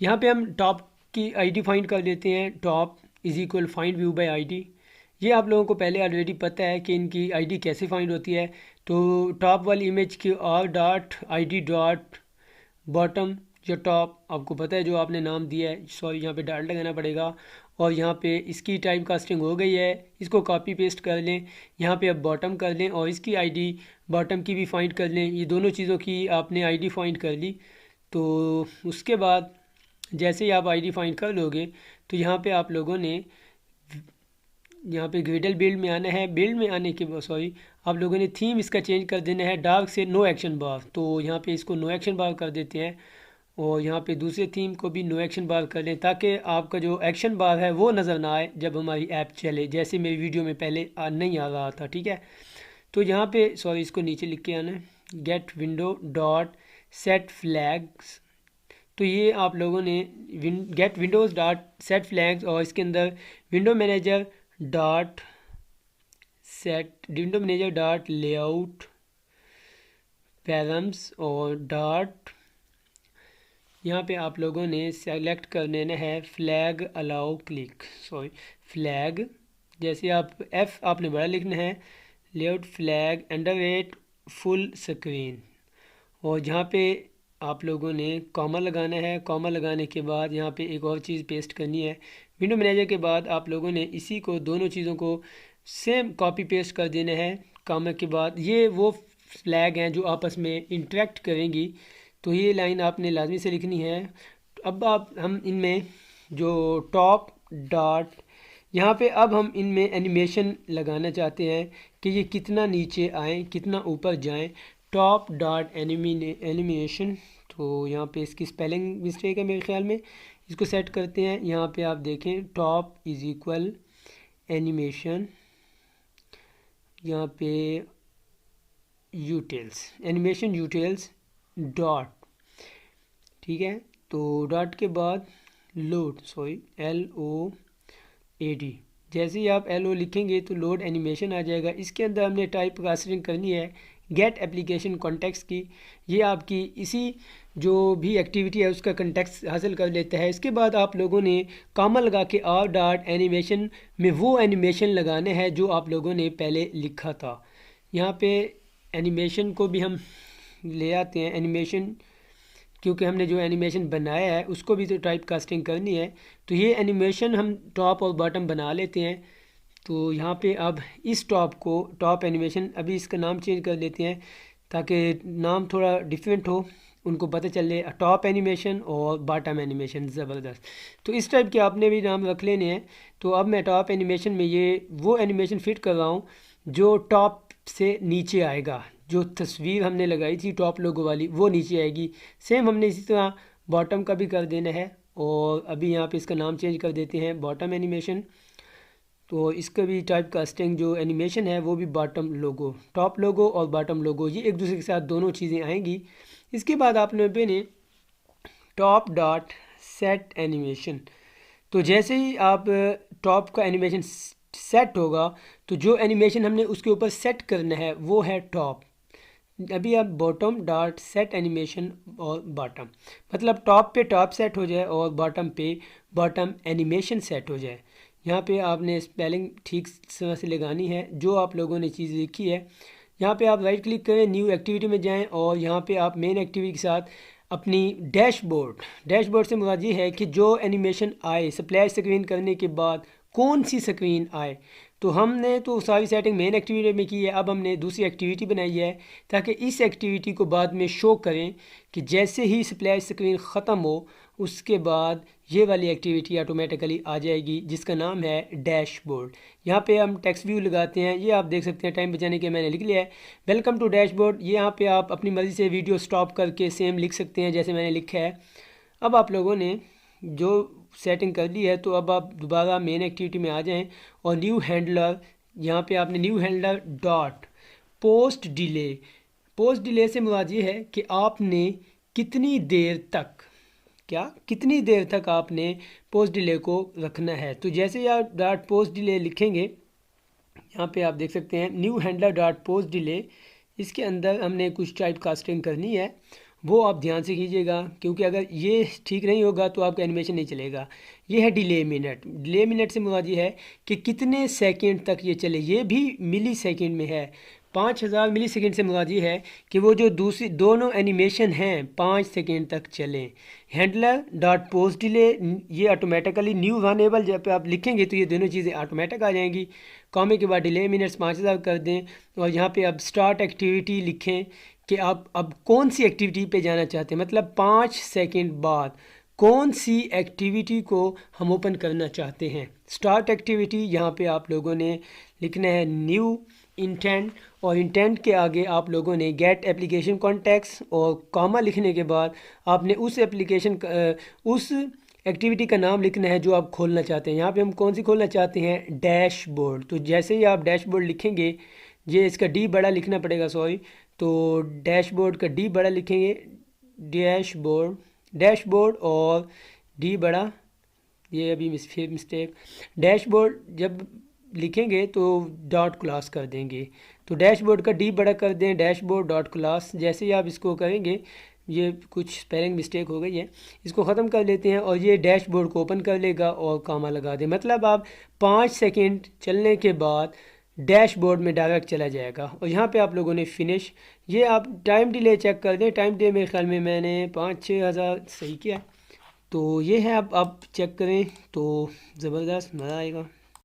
यहाँ पे हम टॉप की आईडी फाइंड कर लेते हैं। Top is equal find view bye ID. ये आप लोगों को पहले ऑलरेडी पता है कि इनकी आईडी कैसे फाइंड होती है। तो टॉप वाली इमेज की R dot I D dot bottom जो टॉप आपको पता है जो आपने नाम दिया है, सॉरी यहाँ पे डॉट लगाना पड़ेगा। और यहाँ पे इसकी टाइप कास्टिंग हो गई है, इसको कॉपी पेस्ट कर लें। यहाँ पे अब बॉटम कर लें और इसकी आईडी बॉटम की भी फाइंड कर लें। ये दोनों चीज़ों की आपने आईडी फाइंड कर ली। तो उसके बाद जैसे ही आप आईडी फाइंड कर लोगे तो यहाँ पे आप लोगों ने यहाँ पे ग्रेडल बिल्ड में आना है। बिल्ड में आने के बाद सॉरी आप लोगों ने थीम इसका चेंज कर देना है डार्क से नो एक्शन बार। तो यहाँ पे इसको नो एक्शन बार कर देते हैं और यहाँ पे दूसरे थीम को भी नो एक्शन बार कर लें ताकि आपका जो एक्शन बार है वो नज़र ना आए जब हमारी ऐप चले, जैसे मेरी वीडियो में पहले नहीं आ रहा था। ठीक है, तो यहाँ पे सॉरी इसको नीचे लिख के आना है get window dot set flags. तो ये आप लोगों ने get windows dot set flags और इसके अंदर window manager dot set window manager dot layout params और डॉट यहाँ पे आप लोगों ने सेलेक्ट कर लेना है flag allow click sorry flag. जैसे आप एफ आपने बड़ा लिखना है layout flag underrate full screen. और जहाँ पे आप लोगों ने कॉमा लगाना है। कॉमा लगाने के बाद यहाँ पे एक और चीज़ पेस्ट करनी है विंडो मैनेजर के बाद आप लोगों ने इसी को दोनों चीज़ों को सेम कॉपी पेस्ट कर देना है। कॉमा के बाद ये वो फ्लैग हैं जो आपस में इंटरेक्ट करेंगी, तो ये लाइन आपने लाजमी से लिखनी है। अब हम इनमें जो टॉप डॉट यहाँ पे अब हम इनमें एनिमेशन लगाना चाहते हैं कि ये कितना नीचे आए कितना ऊपर जाएं। टॉप डॉट एनिमेशन, तो यहाँ पे इसकी स्पेलिंग मिस्टेक है मेरे ख्याल में, इसको सेट करते हैं। यहाँ पे आप देखें टॉप इज़ इक्वल एनिमेशन, यहाँ पे यूटेल्स एनिमेशन यूटेल्स डॉट। ठीक है, तो डॉट के बाद लोड सॉरी LOAD। जैसे ही आप LO लिखेंगे तो लोड एनिमेशन आ जाएगा। इसके अंदर हमने टाइप कास्टिंग करनी है गेट एप्लीकेशन कॉन्टेक्स्ट की। ये आपकी इसी जो भी एक्टिविटी है उसका कॉन्टेक्स्ट हासिल कर लेता है। इसके बाद आप लोगों ने कॉमा लगा के आर डॉट एनिमेशन में वो एनिमेशन लगाने हैं जो आप लोगों ने पहले लिखा था। यहाँ पे एनिमेशन को भी हम ले आते हैं एनिमेशन, क्योंकि हमने जो एनिमेशन बनाया है उसको भी तो टाइप कास्टिंग करनी है। तो ये एनिमेशन हम टॉप और बॉटम बना लेते हैं। तो यहाँ पे अब इस टॉप को टॉप एनिमेशन, अभी इसका नाम चेंज कर लेते हैं ताकि नाम थोड़ा डिफरेंट हो, उनको पता चले टॉप एनिमेशन और बॉटम एनिमेशन। ज़बरदस्त, तो इस टाइप के आपने भी नाम रख लेने हैं। तो अब मैं टॉप एनिमेशन में ये वो एनिमेशन फिट कर रहा हूँ जो टॉप से नीचे आएगा। जो तस्वीर हमने लगाई थी टॉप लोगो वाली वो नीचे आएगी। सेम हमने इसी तरह बॉटम का भी कर देना है और अभी यहाँ पे इसका नाम चेंज कर देते हैं बॉटम एनिमेशन। तो इसका भी टाइप कास्टिंग जो एनिमेशन है वो भी बॉटम लोगो, टॉप लोगो और बॉटम लोगो ये एक दूसरे के साथ दोनों चीज़ें आएंगी। इसके बाद आपने बने टॉप डॉट सेट एनिमेशन। तो जैसे ही आप टॉप का एनिमेशन सेट होगा तो जो एनिमेशन हमने उसके ऊपर सेट करना है वो है टॉप। अभी आप बॉटम डॉट सेट एनिमेशन और बॉटम, मतलब टॉप पे टॉप सेट हो जाए और बॉटम पे बॉटम एनिमेशन सेट हो जाए। यहाँ पे आपने स्पेलिंग ठीक तरह से लगानी है जो आप लोगों ने चीज़ लिखी है। यहाँ पे आप राइट क्लिक करें, न्यू एक्टिविटी में जाएं और यहाँ पे आप मेन एक्टिविटी के साथ अपनी डैशबोर्ड से मुराद ये है कि जो एनिमेशन आए स्प्लैश स्क्रीन करने के बाद कौन सी स्क्रीन आए। तो हमने तो सारी सेटिंग मेन एक्टिविटी में की है। अब हमने दूसरी एक्टिविटी बनाई है ताकि इस एक्टिविटी को बाद में शो करें कि जैसे ही स्प्लैश स्क्रीन ख़त्म हो उसके बाद ये वाली एक्टिविटी ऑटोमेटिकली आ जाएगी जिसका नाम है डैशबोर्ड। यहाँ पे हम टेक्स्ट व्यू लगाते हैं, ये आप देख सकते हैं टाइम बचाने के मैंने लिख लिया है वेलकम टू डैशबोर्ड। ये यहाँ पे आप अपनी मर्ज़ी से वीडियो स्टॉप करके सेम लिख सकते हैं जैसे मैंने लिखा है। अब आप लोगों ने जो सेटिंग कर ली है तो अब आप दोबारा मेन एक्टिविटी में आ जाएं और न्यू हैंडलर, यहाँ पे आपने new handler dot post delay से मुराद ये है कि आपने कितनी देर तक आपने पोस्ट डिले को रखना है। तो जैसे ही आप डॉट पोस्ट डिले लिखेंगे यहाँ पे आप देख सकते हैं new handler dot post delay, इसके अंदर हमने कुछ टाइप कास्टिंग करनी है वो आप ध्यान से कीजिएगा, क्योंकि अगर ये ठीक नहीं होगा तो आपका एनिमेशन नहीं चलेगा। ये है डिले मिनट। डिले मिनट से मुराद ये है कि कितने सेकंड तक ये चले, ये भी मिली सेकेंड में है। 5000 मिली सेकेंड से मुराद ये है कि वो जो दूसरी दोनों एनिमेशन हैं 5 सेकेंड तक चलें। हैंडलर डॉट पोस्ट डिले, ये ऑटोमेटिकली न्यू वनेबल जब आप लिखेंगे तो ये दोनों चीज़ें ऑटोमेटिक आ जाएंगी। कॉमे के बाद डिले मिनट्स 5000 कर दें और यहाँ पे अब स्टार्ट एक्टिविटी लिखें कि आप अब कौन सी एक्टिविटी पे जाना चाहते हैं, मतलब 5 सेकंड बाद कौन सी एक्टिविटी को हम ओपन करना चाहते हैं। स्टार्ट एक्टिविटी यहाँ पे आप लोगों ने लिखना है न्यू इंटेंट, और इंटेंट के आगे आप लोगों ने गेट एप्लीकेशन कॉन्टेक्स्ट और कॉमा लिखने के बाद आपने उस एप्लीकेशन उस एक्टिविटी का नाम लिखना है जो आप खोलना चाहते हैं। यहाँ पे हम कौन सी खोलना चाहते हैं, डैशबोर्ड। तो जैसे ही आप डैशबोर्ड लिखेंगे, ये इसका डी बड़ा लिखना पड़ेगा, सॉरी, तो डैशबोर्ड का डी बड़ा लिखेंगे, डैशबोर्ड, डैशबोर्ड और डी बड़ा, ये अभी मिस्टेक, डैशबोर्ड जब लिखेंगे तो डॉट क्लास कर देंगे। तो डैशबोर्ड का डी बड़ा कर दें, डैशबोर्ड डॉट क्लास। जैसे ही आप इसको करेंगे, ये कुछ स्पेलिंग मिस्टेक हो गई है, इसको ख़त्म कर लेते हैं और ये डैशबोर्ड को ओपन कर लेगा और कामा लगा दें। मतलब आप 5 सेकंड चलने के बाद डैशबोर्ड में डायरेक्ट चला जाएगा। और यहाँ पे आप लोगों ने फिनिश, ये आप टाइम डिले चेक कर दें। टाइम डिले मेरे ख्याल में मैंने 5-6 हज़ार सही किया, तो ये है। आप चेक करें तो ज़बरदस्त मज़ा आएगा।